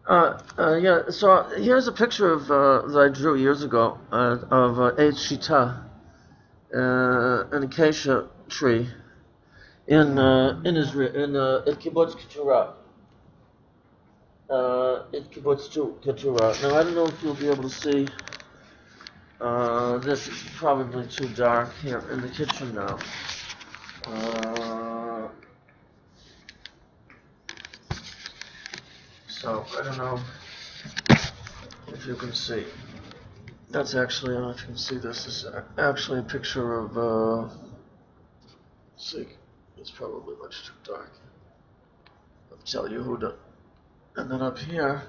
Yeah, so here's a picture of that I drew years ago of Eitz Shita, an acacia tree in Israel in Kibbutz Keturah. In Kibbutz Keturah. Now I don't know if you'll be able to see this. Is probably too dark here in the kitchen now. Uh, so I don't know if you can see. That's actually, I don't know if you can see this. This is actually a picture of, let's see, it's probably much too dark, of Tel Yehuda. And then up here,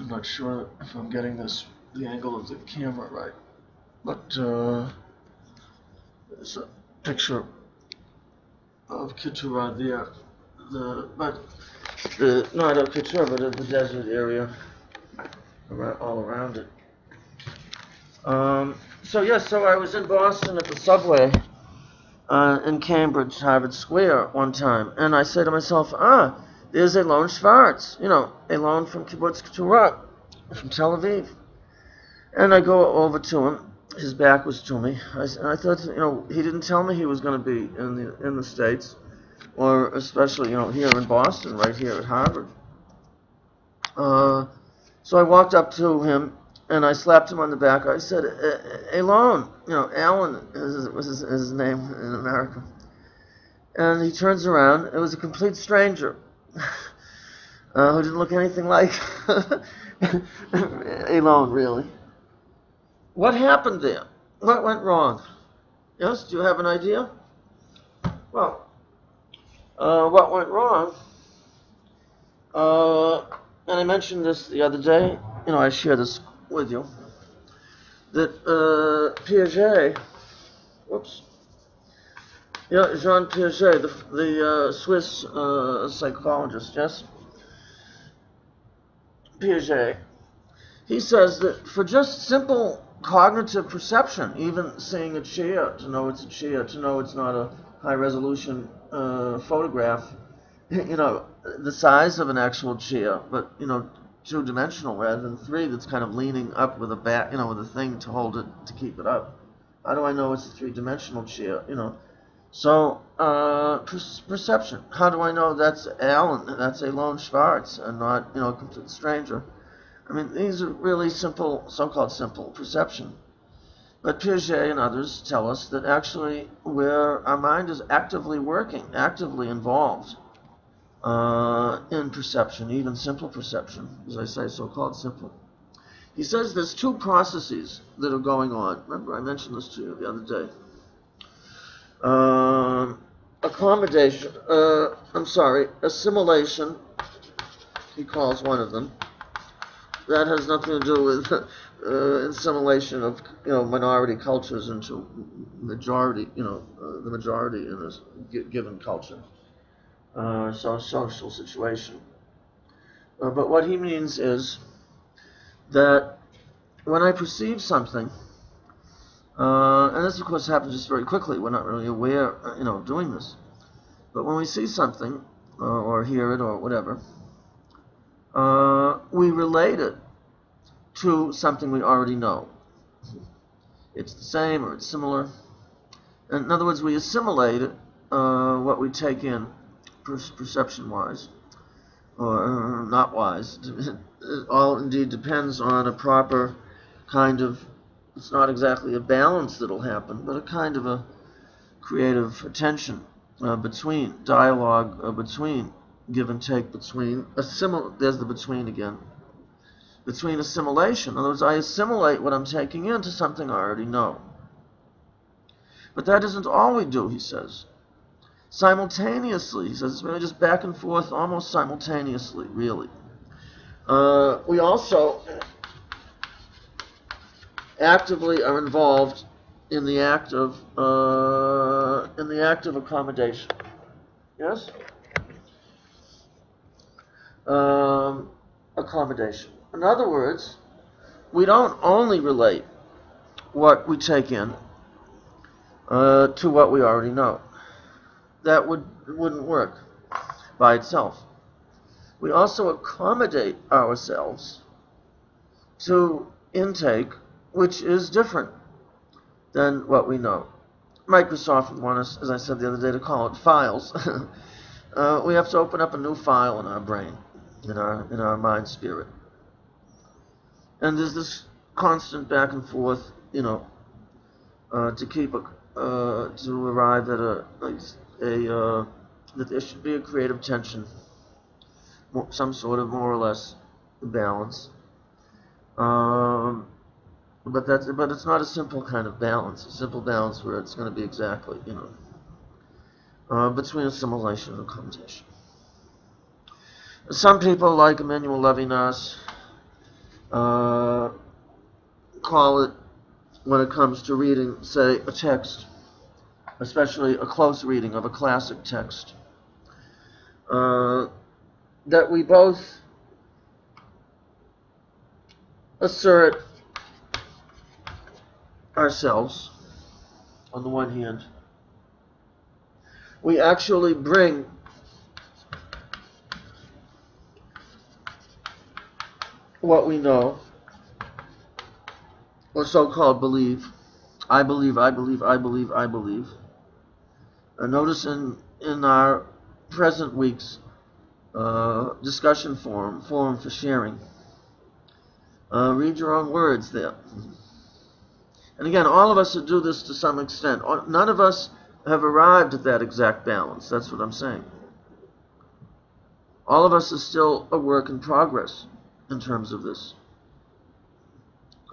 I'm not sure if I'm getting the angle of the camera right, but there's a picture of Keturah there. Not of Keturah, but of the desert area all around it. So I was in Boston at the subway in Cambridge, Harvard Square one time, and I say to myself, there's Elon Schwartz, Elon from Kibbutz Keturah, from Tel Aviv. And I go over to him. His back was to me. I thought, he didn't tell me he was going to be in the States, or especially, here in Boston, right here at Harvard. So I walked up to him, and I slapped him on the back. I said, Elon, Alan was his name in America. And he turns around. It was a complete stranger who didn't look anything like Elon, really. What happened there? What went wrong? Yes, do you have an idea? Well, what went wrong? And I mentioned this the other day. I shared this with you. That Piaget, Jean Piaget, the Swiss psychologist, yes, Piaget, he says that for just simple cognitive perception, even seeing a chair, to know it's a chair, to know it's not a high-resolution photograph, the size of an actual chair, but, two-dimensional rather than three that's kind of leaning up with a back, with a thing to hold it, to keep it up. How do I know it's a three-dimensional chair, So, perception. How do I know that's Alan, that's Elon Schwartz, and not, a complete stranger? I mean, these are really simple, so-called simple perception. But Piaget and others tell us that actually our mind is actively working, actively involved in perception, even simple perception, as I say, so-called simple. He says there's two processes that are going on. Remember, I mentioned this to you the other day. Assimilation, he calls one of them. That has nothing to do with assimilation of minority cultures into majority, the majority in this given culture. Social situation. But what he means is that when I perceive something, and this of course happens just very quickly, we're not really aware, of doing this, but when we see something, or hear it, or whatever, we relate it to something we already know. It's the same or it's similar. In other words, we assimilate it, what we take in, perception-wise, or not wise. It all indeed depends on a proper kind of, it's not exactly a balance that'll happen, but a kind of a creative attention between, dialogue between, give and take between, there's the between again, between assimilation. In other words, I assimilate what I'm taking into something I already know. But that isn't all we do, he says. Simultaneously, he says, it's really just back and forth, almost simultaneously, really. We also actively are involved in the act of accommodation. Yes? Accommodation. In other words, we don't only relate what we take in to what we already know. That wouldn't work by itself. we also accommodate ourselves to intake which is different than what we know. Microsoft would want us, as I said the other day, to call it files. We have to open up a new file in our brain, in our mind spirit. And there's this constant back and forth, to keep to arrive at that there should be a creative tension, some sort of more or less balance. But it's not a simple kind of balance. A simple balance where it's going to be exactly, between assimilation and accommodation. Some people, like Emmanuel Levinas, call it, when it comes to reading, say, a text, especially a close reading of a classic text, that we both assert ourselves, on the one hand. We actually bring what we know, or so-called believe. I believe, I believe, I believe, I believe. And notice in our present week's discussion forum for sharing, read your own words there. And again, all of us do this to some extent. None of us have arrived at that exact balance. That's what I'm saying. All of us is still a work in progress in terms of this.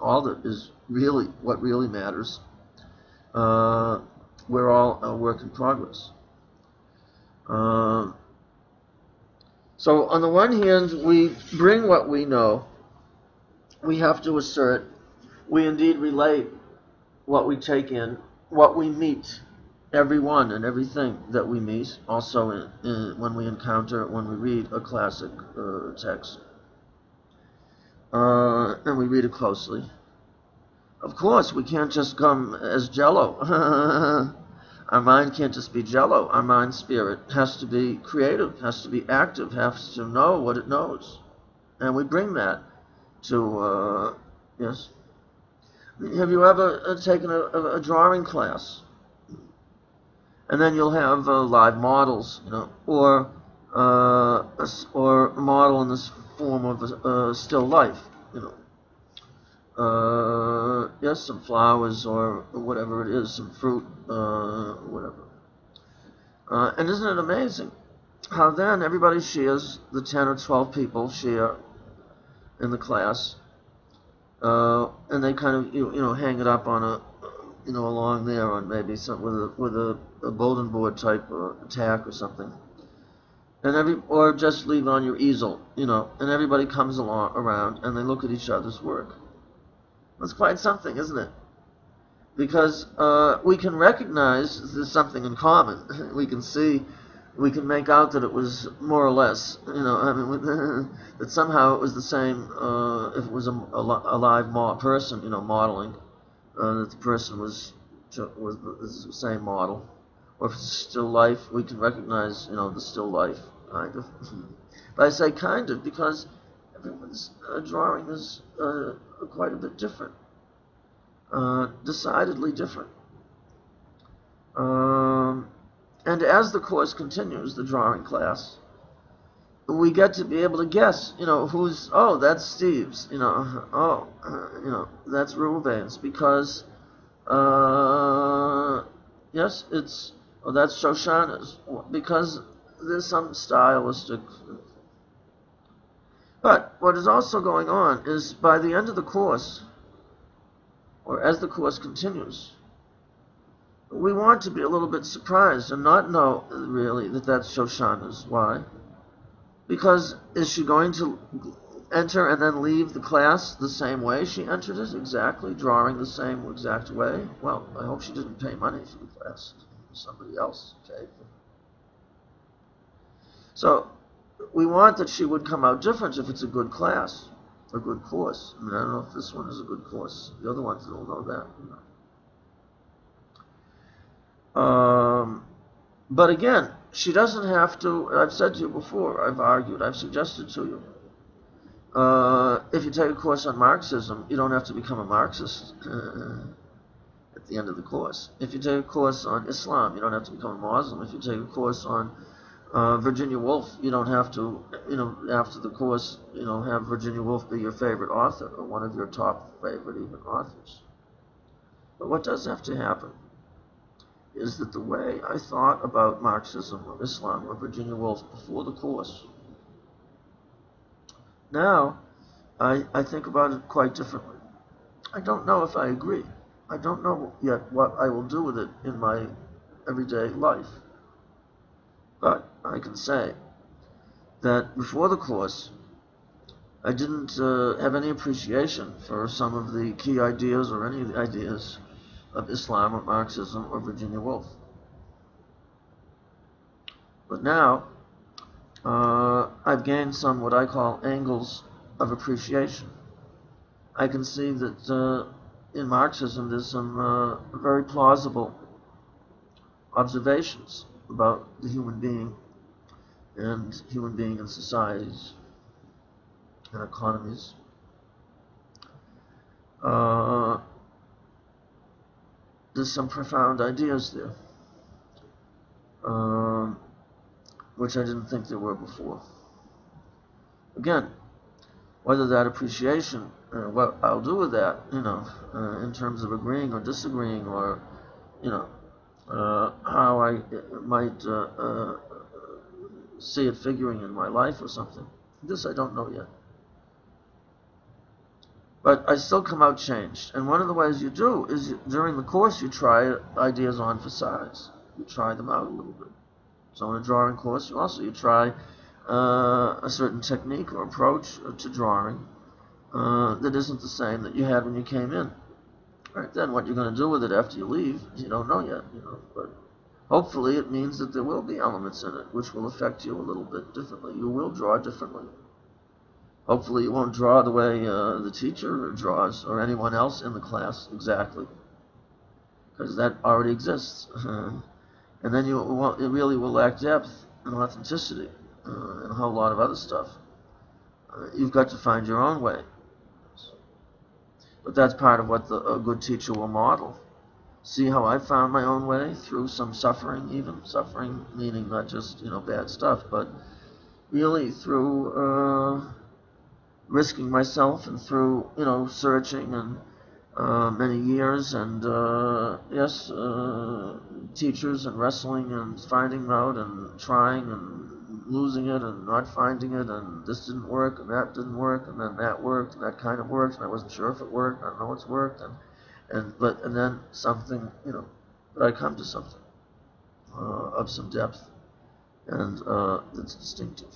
All that is really what really matters. We're all a work in progress. So on the one hand, we bring what we know. We have to assert. We indeed relate what we take in, what we meet, everyone and everything that we meet, also when we read a classic text. And we read it closely. Of course, we can't just come as jello. Our mind can't just be jello. Our mind spirit has to be creative, has to be active, has to know what it knows. And we bring that to, yes. Have you ever taken a drawing class? And then you'll have live models, or a model in this form of a still life, yes, some flowers or whatever it is, some fruit, whatever. And isn't it amazing how then everybody shares, the 10 or 12 people share in the class, and they kind of hang it up on along there on maybe some with a bulletin board type tack or something, or just leave it on your easel, and everybody comes around and they look at each other's work. That's quite something, isn't it? Because we can recognize there's something in common. We can make out that it was more or less, that somehow it was the same, if it was a live person, modeling, that the person was the same model. Or if it's still life, we can recognize, the still life, kind of. But I say kind of because everyone's drawing is quite a bit different. Decidedly different. And as the course continues, the drawing class, we get to be able to guess, who's, that's Steve's, that's Reuven's, because, yes, that's Shoshana's, because there's some stylistic. But what is also going on is by the end of the course, or as the course continues, we want to be a little bit surprised and not know really that that's Shoshana's. Why? Because is she going to enter and then leave the class the same way she entered it, exactly, drawing the same exact way? Well, I hope she didn't pay money for the class. Somebody else paid. So we want that she would come out different if it's a good class, a good course. I don't know if this one is a good course. The other ones don't know that. But again, she doesn't have to. I've said to you before, I've argued, I've suggested to you. If you take a course on Marxism, you don't have to become a Marxist at the end of the course. If you take a course on Islam, you don't have to become a Muslim. If you take a course on Virginia Woolf, you don't have to, after the course, have Virginia Woolf be your favorite author or one of your top favorite even authors. But what does have to happen is that the way I thought about Marxism or Islam or Virginia Woolf before the course, now I think about it quite differently. I don't know if I agree. I don't know yet what I will do with it in my everyday life. But I can say that before the course, I didn't have any appreciation for some of the key ideas or any of the ideas of Islam or Marxism or Virginia Woolf. But now, I've gained some what I call angles of appreciation. I can see that in Marxism there's some very plausible observations about the human being and societies and economies. There's some profound ideas there, which I didn't think there were before. Again, whether that appreciation, what I'll do with that, in terms of agreeing or disagreeing, or how I might see it figuring in my life or something. This I don't know yet. But I still come out changed. And one of the ways you do is during the course you try ideas on for size. You try them out a little bit. So in a drawing course, you try a certain technique or approach to drawing that isn't the same that you had when you came in. Right, then what you're going to do with it after you leave, you don't know yet. But hopefully it means that there will be elements in it which will affect you a little bit differently. You will draw differently. Hopefully you won't draw the way the teacher draws or anyone else in the class exactly, because that already exists. And then it really will lack depth and authenticity and a whole lot of other stuff. You've got to find your own way. But that's part of what a good teacher will model. See how I found my own way through some suffering, even suffering meaning not just bad stuff, but really through risking myself and through searching and many years and teachers and wrestling and finding out and trying and losing it and not finding it, and this didn't work and that didn't work and then that worked and that kind of worked and I wasn't sure if it worked. I don't know it's worked and then something but I come to something of some depth and that's distinctive.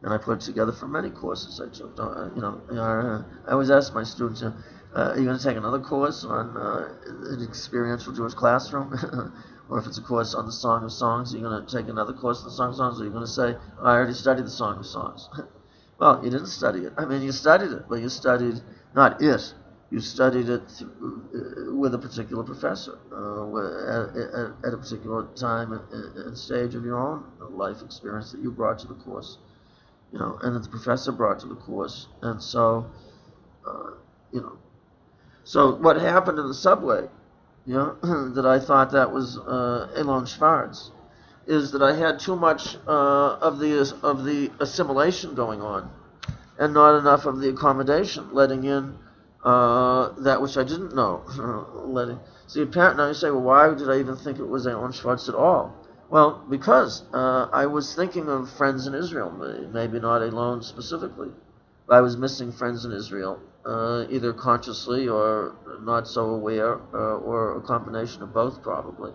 And I put it together for many courses I took. I always ask my students, are you going to take another course on an experiential Jewish classroom? Or if it's a course on the Song of Songs, are you going to take another course on the Song of Songs? Or are you going to say, I already studied the Song of Songs? Well, you didn't study it. I mean, you studied it, but you studied not it. You studied it with a particular professor at a particular time and stage of your own life experience that you brought to the course. And that the professor brought to the course. And so, so what happened in the subway, that I thought that was Elon Schwartz, is that I had too much of the assimilation going on, and not enough of the accommodation, letting in that which I didn't know. See, apparently, now you say, well, why did I even think it was Elon Schwartz at all? Well, because I was thinking of friends in Israel, maybe not alone specifically. But I was missing friends in Israel, either consciously or not so aware, or a combination of both probably.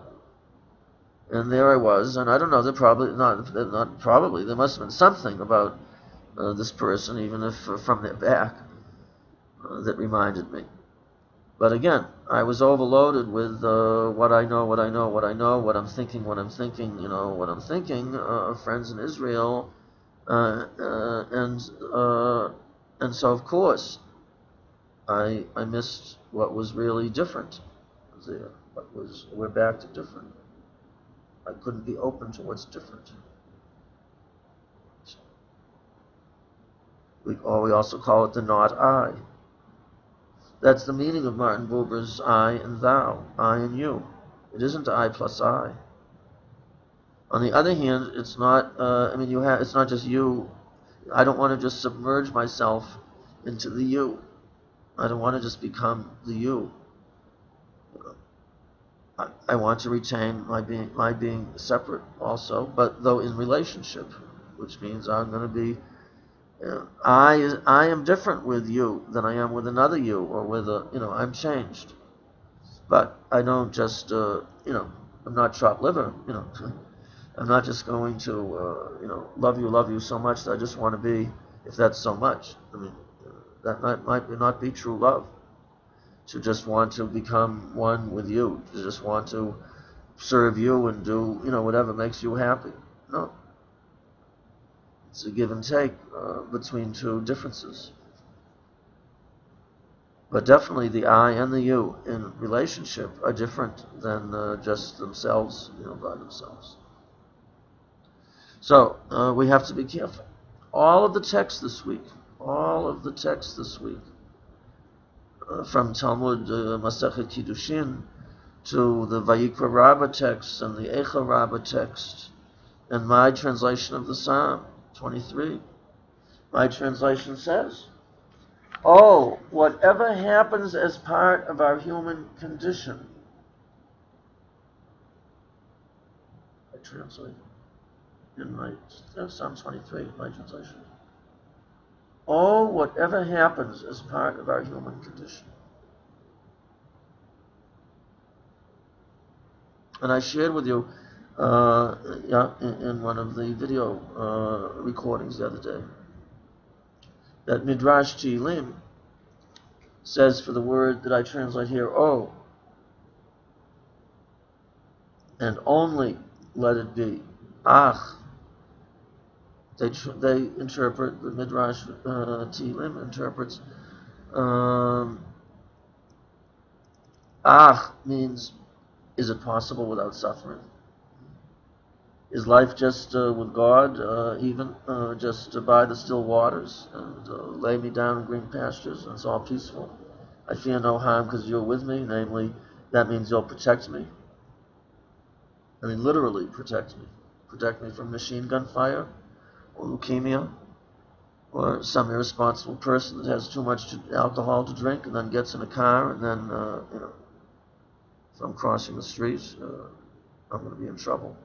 And there I was, and I don't know, there must have been something about this person, even if from their back, that reminded me. But again, I was overloaded with what I know, what I'm thinking, friends in Israel, and so of course, I missed what was really different there. We're back to different. I couldn't be open to what's different. We also call it the not I. That's the meaning of Martin Buber's I and thou, I and you. It isn't I plus I. On the other hand, it's not. It's not just you. I don't want to just submerge myself into the you. I don't want to just become the you. I want to retain my being separate also, but though in relationship, which means I'm going to be. I am different with you than I am with another you, or with I'm changed, but I don't just I'm not chopped liver. I'm not just going to love you so much that I just want to be, if that's so much. That might not be true love. To just want to become one with you, to just want to serve you and do whatever makes you happy. No, it's a give and take between two differences. But definitely the I and the you in relationship are different than just themselves, by themselves. So we have to be careful. All of the texts this week, from Talmud Masechet Kiddushin to the Vayikra Rabbah text and the Eicha Rabbah text, and my translation of the Psalm 23. My translation says, "Oh, whatever happens as part of our human condition," I translate in my Psalm 23, my translation. "Oh, whatever happens as part of our human condition." And I shared with you in one of the video recordings the other day that Midrash Tehillim says for the word that I translate here, "Oh," and only let it be, "Ach." They interpret, the Midrash Tehillim interprets, "Ach" means, is it possible without suffering? Is life just with God, even just by the still waters, and lay me down in green pastures, and it's all peaceful? I fear no harm because you're with me, namely, that means you'll protect me. I mean, literally protect me. Protect me from machine gun fire, or leukemia, or some irresponsible person that has too much alcohol to drink and then gets in a car, and then, if I'm crossing the street, I'm going to be in trouble.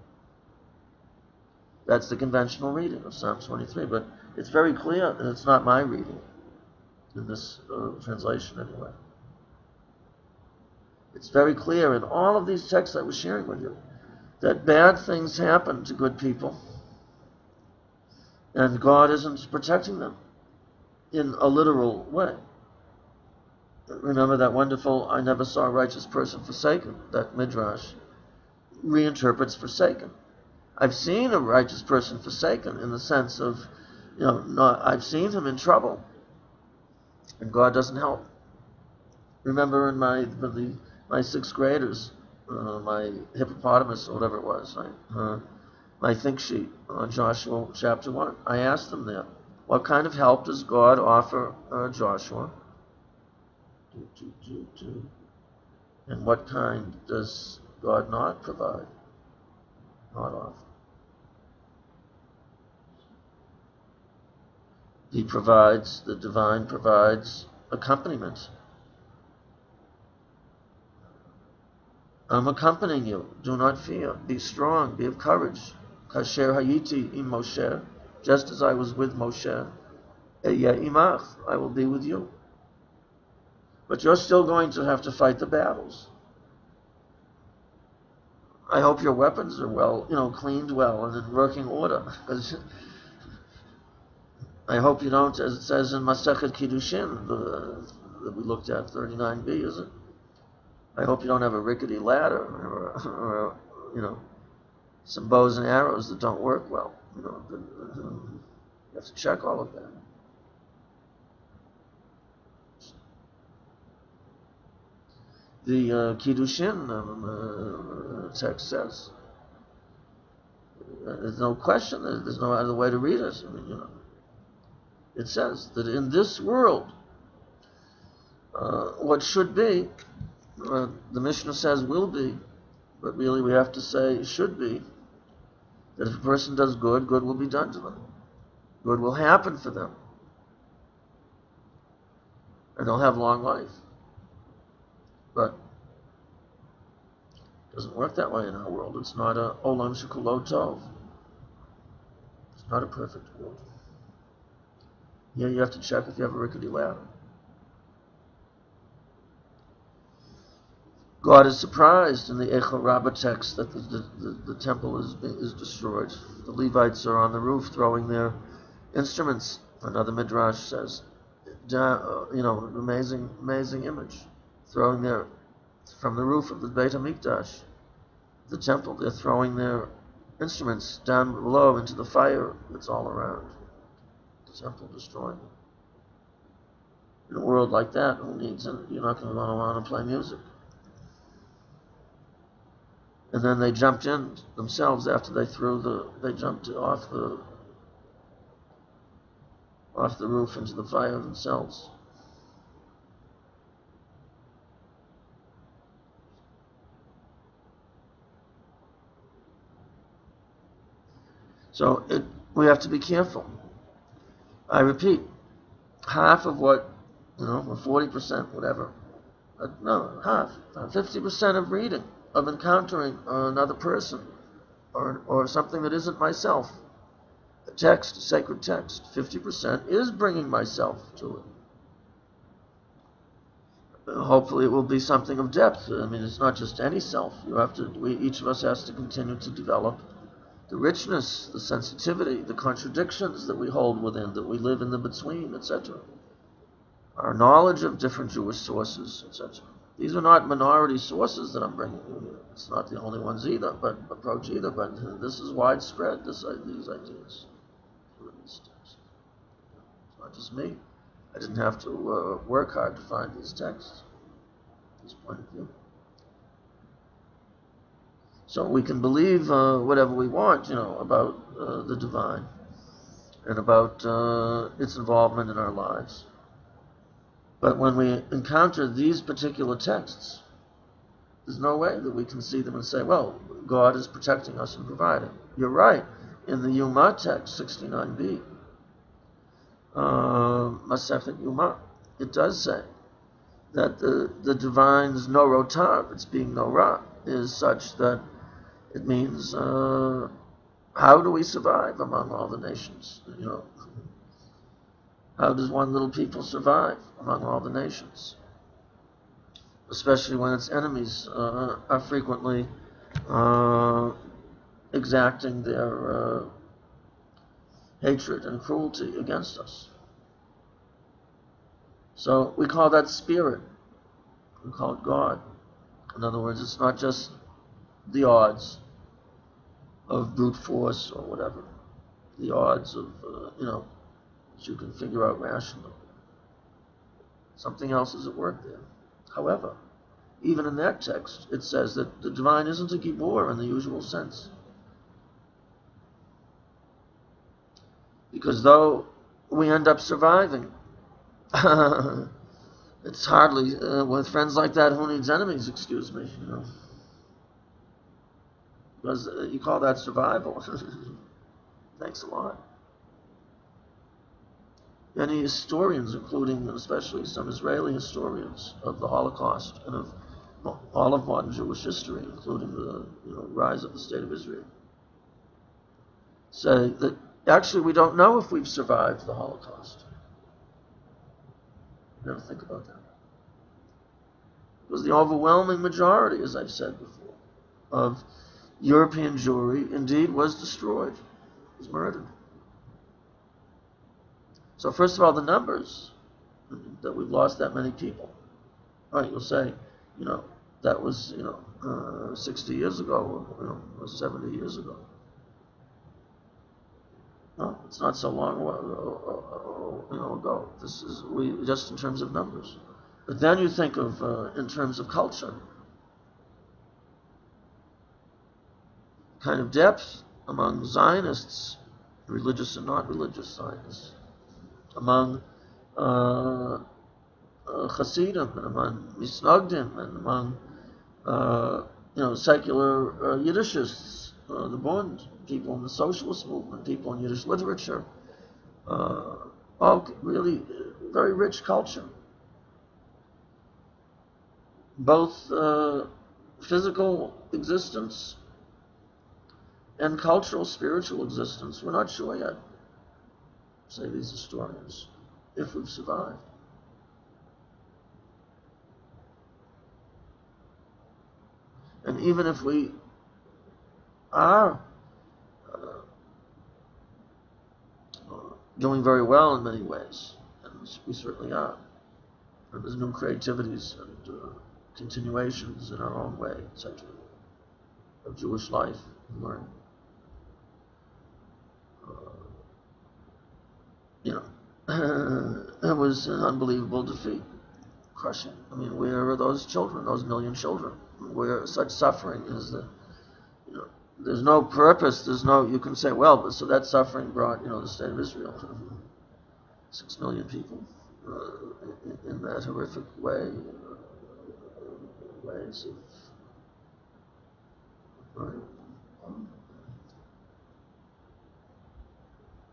That's the conventional reading of Psalm 23, but it's very clear that it's not my reading in this translation anyway. It's very clear in all of these texts I was sharing with you that bad things happen to good people, and God isn't protecting them in a literal way. Remember that wonderful, "I never saw a righteous person forsaken," that Midrash reinterprets forsaken. I've seen a righteous person forsaken in the sense of, I've seen him in trouble, and God doesn't help. Remember in my sixth graders, my hippopotamus or whatever it was, my think sheet on Joshua chapter 1, I asked them there, what kind of help does God offer Joshua? And what kind does God not provide? Not offer. The divine provides accompaniment. I'm accompanying you. Do not fear. Be strong. Be of courage. Kasher hayiti im Moshe. Just as I was with Moshe. Ehyeh imach. I will be with you. But you're still going to have to fight the battles. I hope your weapons are well, cleaned well and in working order. Because I hope you don't, as it says in Masechet Kiddushin, that we looked at, 39b, is it? I hope you don't have a rickety ladder or some bows and arrows that don't work well. You have to check all of that. The Kiddushin text says, There's no question. There's no other way to read it. I mean, it says that in this world, what should be, the Mishnah says will be, but really we have to say should be, that if a person does good, good will be done to them. Good will happen for them. And they'll have long life. But it doesn't work that way in our world. It's not a olam shekulo tov. It's not a perfect world. Here you have to check if you have a rickety ladder. God is surprised in the Eichel Rabbah text that the temple is destroyed. The Levites are on the roof throwing their instruments. Another midrash says, amazing image, throwing from the roof of the Beit HaMikdash, the temple. They're throwing their instruments down below into the fire that's all around. The temple destroyed. In a world like that, you're not going to want to play music. And then they jumped in themselves after they jumped off the roof into the fire themselves. So we have to be careful. I repeat, half of what, or 40%, whatever, half, 50% of reading, of encountering another person, or something that isn't myself, a text, a sacred text, 50% is bringing myself to it. Hopefully it will be something of depth. I mean, it's not just any self. Each of us has to continue to develop the richness, the sensitivity, the contradictions that we hold within, that we live in the between, etc. Our knowledge of different Jewish sources, etc. These are not minority sources that I'm bringing you here. It's not the only ones either, but this is widespread, these ideas. It's not just me. I didn't have to work hard to find these texts, this point of view. So we can believe whatever we want, about the divine and about its involvement in our lives. But when we encounter these particular texts, there's no way that we can see them and say, well, God is protecting us and providing. You're right. In the Yuma text, 69b, Masechet Yuma, it does say that the divine's norotav, its being norah, is such that it means, how do we survive among all the nations? How does one little people survive among all the nations? Especially when its enemies are frequently exacting their hatred and cruelty against us. So we call that spirit. We call it God. In other words, it's not just the odds of brute force or whatever. The odds of, that you can figure out rationally. Something else is at work there. However, even in that text, it says that the divine isn't a gibor in the usual sense. Because though we end up surviving, it's hardly, with friends like that, who needs enemies, excuse me, Because you call that survival. Thanks a lot. Many historians, including especially some Israeli historians of the Holocaust and of all of modern Jewish history, including the rise of the State of Israel, say that actually we don't know if we've survived the Holocaust. Never think about that. Because the overwhelming majority, as I've said before, of European Jewry indeed was destroyed, was murdered. So first of all, the numbers, that we've lost that many people. All right, you'll say, that was, 60 years ago, or 70 years ago. No, it's not so long ago. This is just in terms of numbers. But then you think of in terms of culture, kind of depth among Zionists, religious and not religious Zionists, among Hasidim, and among Misnagdim, and among secular Yiddishists, the Bund, people in the socialist movement, people in Yiddish literature, all really very rich culture. Both physical existence and cultural, spiritual existence. We're not sure yet, say these historians, if we've survived. And even if we are doing very well in many ways, and we certainly are, and there's new creativities and continuations in our own way, etc., of Jewish life and learning. It was an unbelievable defeat, crushing. I mean, where are those children, those million children? Where such suffering is that, there's no purpose, you can say, well, but so that suffering brought, the state of Israel, 6 million people in that horrific way, ways of, right?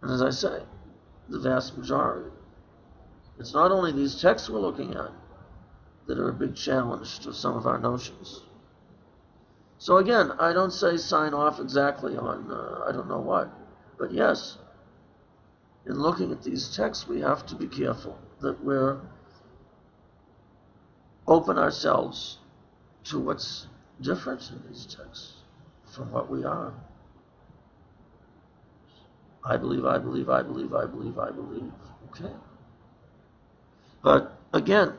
And as I say, the vast majority. It's not only these texts we're looking at that are a big challenge to some of our notions. So again, I don't say sign off exactly on I don't know what, but yes, in looking at these texts, we have to be careful that we're open ourselves to what's different in these texts from what we are. I believe. Okay. But again,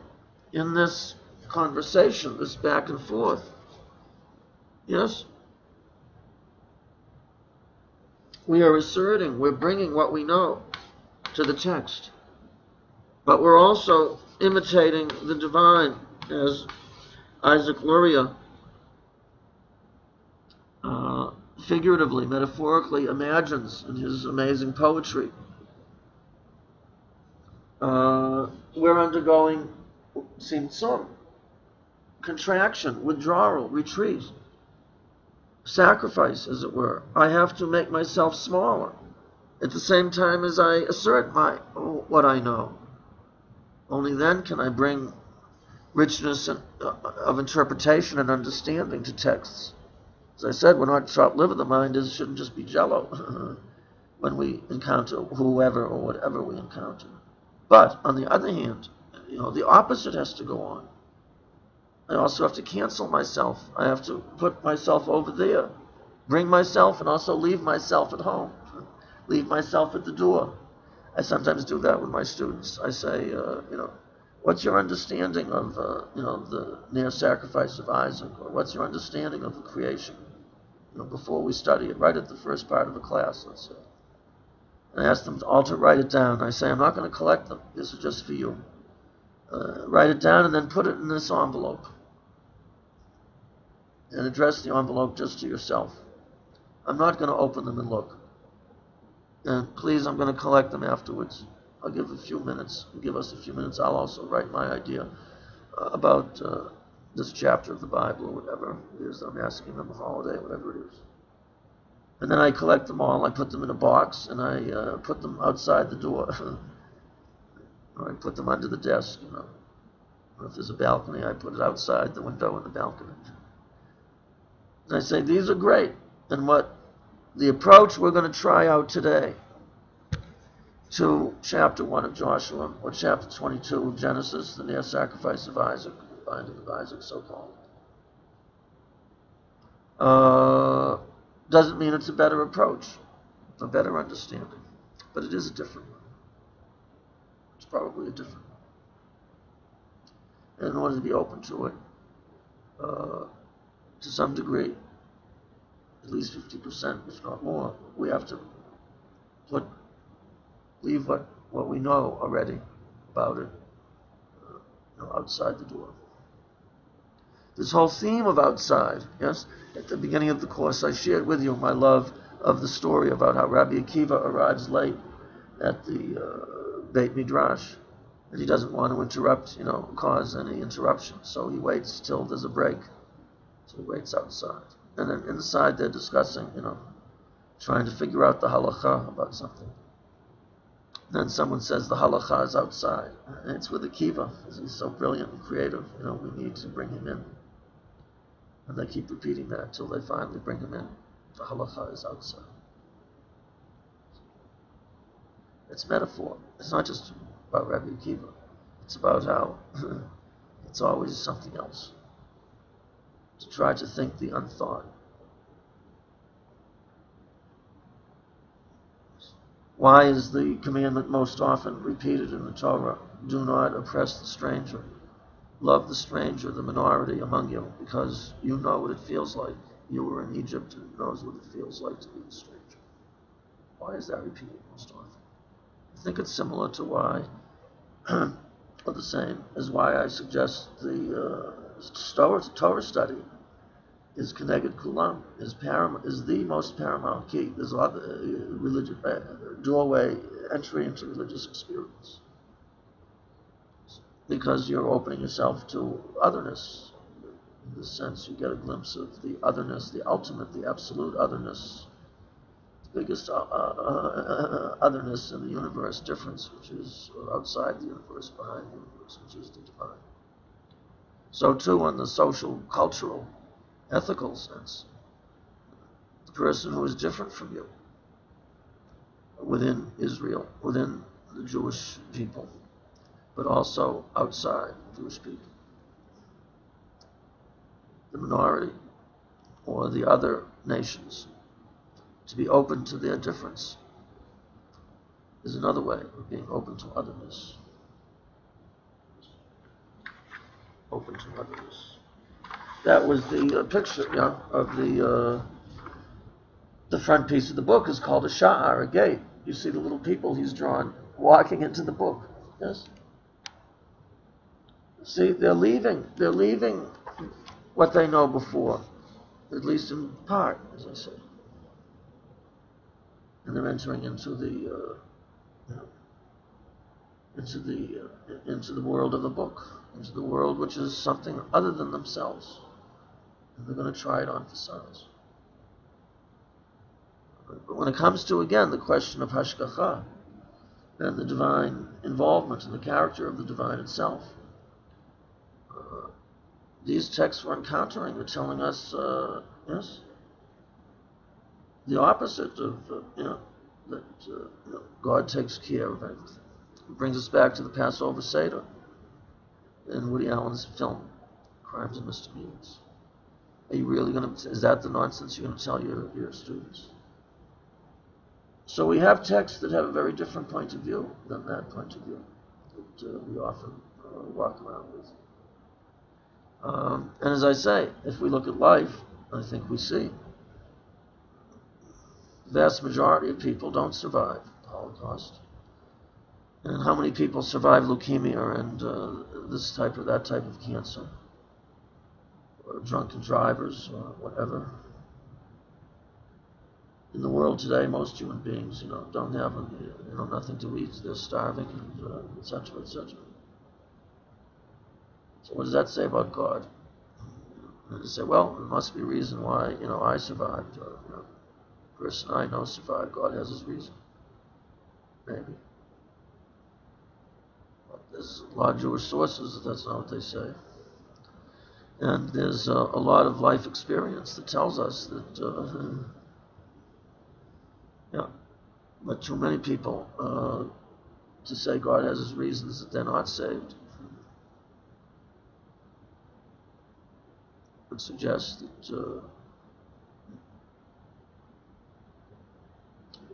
in this conversation, this back and forth, yes, we are asserting, we're bringing what we know to the text. But we're also imitating the divine, as Isaac Luria figuratively, metaphorically imagines in his amazing poetry. We're undergoing tzimtzum, contraction, withdrawal, retreat, sacrifice, as it were. I have to make myself smaller at the same time as I assert what I know. Only then can I bring richness of interpretation and understanding to texts. As I said, we're not short-lived. The mind shouldn't just be jello when we encounter whoever or whatever we encounter. But on the other hand, the opposite has to go on. I also have to cancel myself. I have to put myself over there, bring myself, and also leave myself at home, leave myself at the door. I sometimes do that with my students. I say, what's your understanding of, the near sacrifice of Isaac, or what's your understanding of the creation? Before we study it, right at the first part of the class, let's say. And I ask them all to write it down. I say, I'm not going to collect them. This is just for you. Write it down and then put it in this envelope. And address the envelope just to yourself. I'm not going to open them and look. And please, I'm going to collect them afterwards. I'll give a few minutes. Give us a few minutes. I'll also write my idea about this chapter of the Bible or whatever it is I'm asking them, a holiday, whatever it is. And then I collect them all. I put them in a box and I put them outside the door. Or I put them under the desk, Or if there's a balcony, I put it outside the window in the balcony. And I say, these are great. And the approach we're going to try out today to chapter 1 of Joshua, or chapter 22 of Genesis, the near sacrifice of Isaac, the binding of Isaac, so-called, doesn't mean it's a better approach, a better understanding, but it is a different one. It's probably a different one. And in order to be open to it, to some degree, at least 50%, if not more, we have to leave what we know already about it outside the door. This whole theme of outside, yes, at the beginning of the course I shared with you my love of the story about how Rabbi Akiva arrives late at the Beit Midrash, and he doesn't want to interrupt, cause any interruption, so he waits till there's a break. So he waits outside, and then inside they're discussing, trying to figure out the halacha about something. Then someone says the halacha is outside, and it's with Akiva, because he's so brilliant and creative. We need to bring him in. And they keep repeating that until they finally bring him in. The halacha is outside. It's metaphor. It's not just about Rabbi Akiva. It's about how it's always something else. To try to think the unthought. Why is the commandment most often repeated in the Torah? Do not oppress the stranger. Love the stranger, the minority among you, because you know what it feels like. You were in Egypt and knows what it feels like to be a stranger. Why is that repeated most often? I think it's similar to why, or the same as why I suggest the Torah study is Keneged Kulam, is the most paramount key. There's a lot of religious doorway, entry into religious experience. Because you're opening yourself to otherness. In this sense, you get a glimpse of the otherness, the ultimate, the absolute otherness, the biggest otherness in the universe, difference, which is outside the universe, behind the universe, which is the divine. So too, in the social, cultural, ethical sense, the person who is different from you, within Israel, within the Jewish people, but also outside Jewish people. The minority or the other nations, to be open to their difference is another way of being open to otherness. Open to otherness. That was the picture, of the front piece of the book is called a sha'ar, a gate. You see the little people he's drawn walking into the book. Yes? See, they're leaving what they know before, at least in part, as I say. And they're entering into the into the world of the book, into the world which is something other than themselves. And they're going to try it on for size. But when it comes to, again, the question of hashgacha and the divine involvement in the character of the divine itself, these texts we're encountering are telling us, yes, the opposite of, that God takes care of everything. It brings us back to the Passover Seder in Woody Allen's film, Crimes and Misdemeanors. Are you really is that the nonsense you're going to tell your students? So we have texts that have a very different point of view than that point of view that we often walk around with. And as I say, if we look at life, I think we see the vast majority of people don't survive the Holocaust. And how many people survive leukemia and that type of cancer, or drunken drivers, or whatever. In the world today, most human beings, don't have, nothing to eat. They're starving, and etc., etc. So what does that say about God? And you say, well, there must be a reason why, I survived, or, the person I know survived. God has his reason. Maybe. But there's a lot of Jewish sources that's not what they say. And there's a lot of life experience that tells us that, but too many people to say God has his reasons that they're not saved would suggest that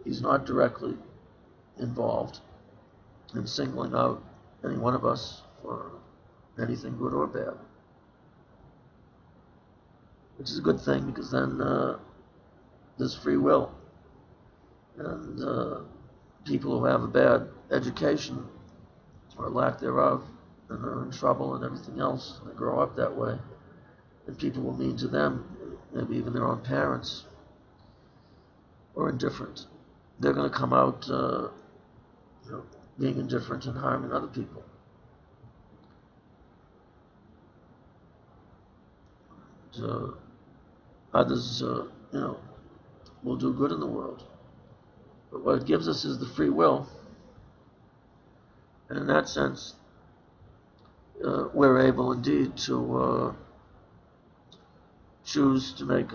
he's not directly involved in singling out any one of us for anything good or bad. Which is a good thing, because then there's free will. And people who have a bad education or lack thereof and are in trouble and everything else, they grow up that way. And people will mean to them, maybe even their own parents, or indifferent, they're going to come out, being indifferent and harming other people. Others, will do good in the world. But what it gives us is the free will. And in that sense, we're able indeed to choose to make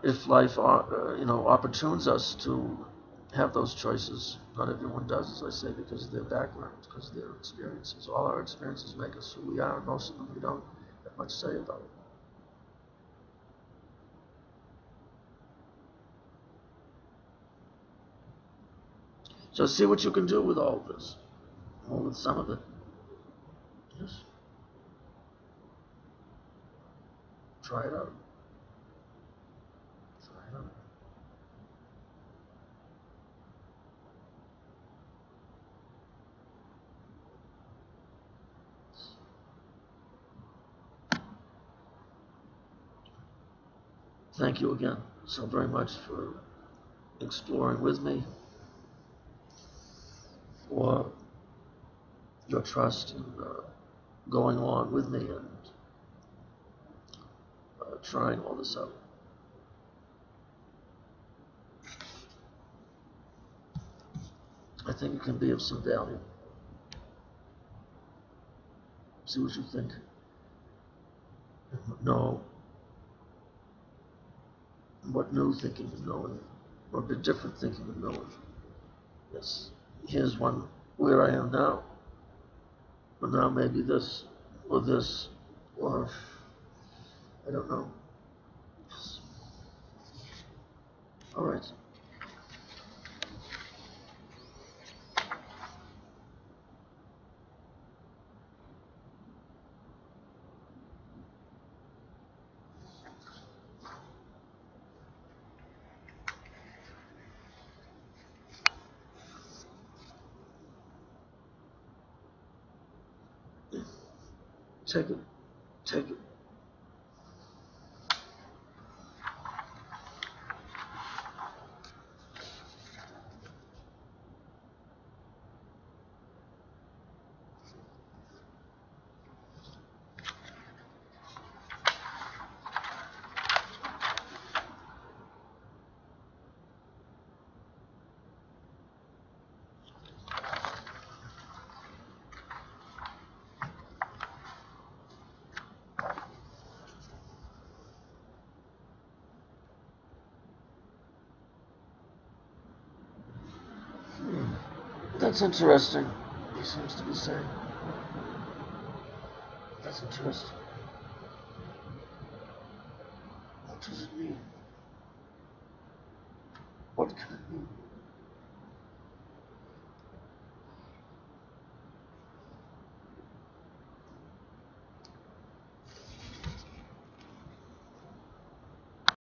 if life, opportunes us to have those choices. Not everyone does, as I say, because of their background, because of their experiences. All our experiences make us who we are, and most of them we don't have much say about. So see what you can do with all of this, or with some of it. Yes. Try it out. Try it out. Thank you again so very much for exploring with me, for your trust and going along with me and trying all this out. I think it can be of some value. See what you think. Know what new thinking and knowing, or the different thinking and knowing. Yes, here's one where I am now. But now maybe this, or I don't know. Yes. All right. Take it. Take it. That's interesting, he seems to be saying. That's interesting. What does it mean? What can it mean?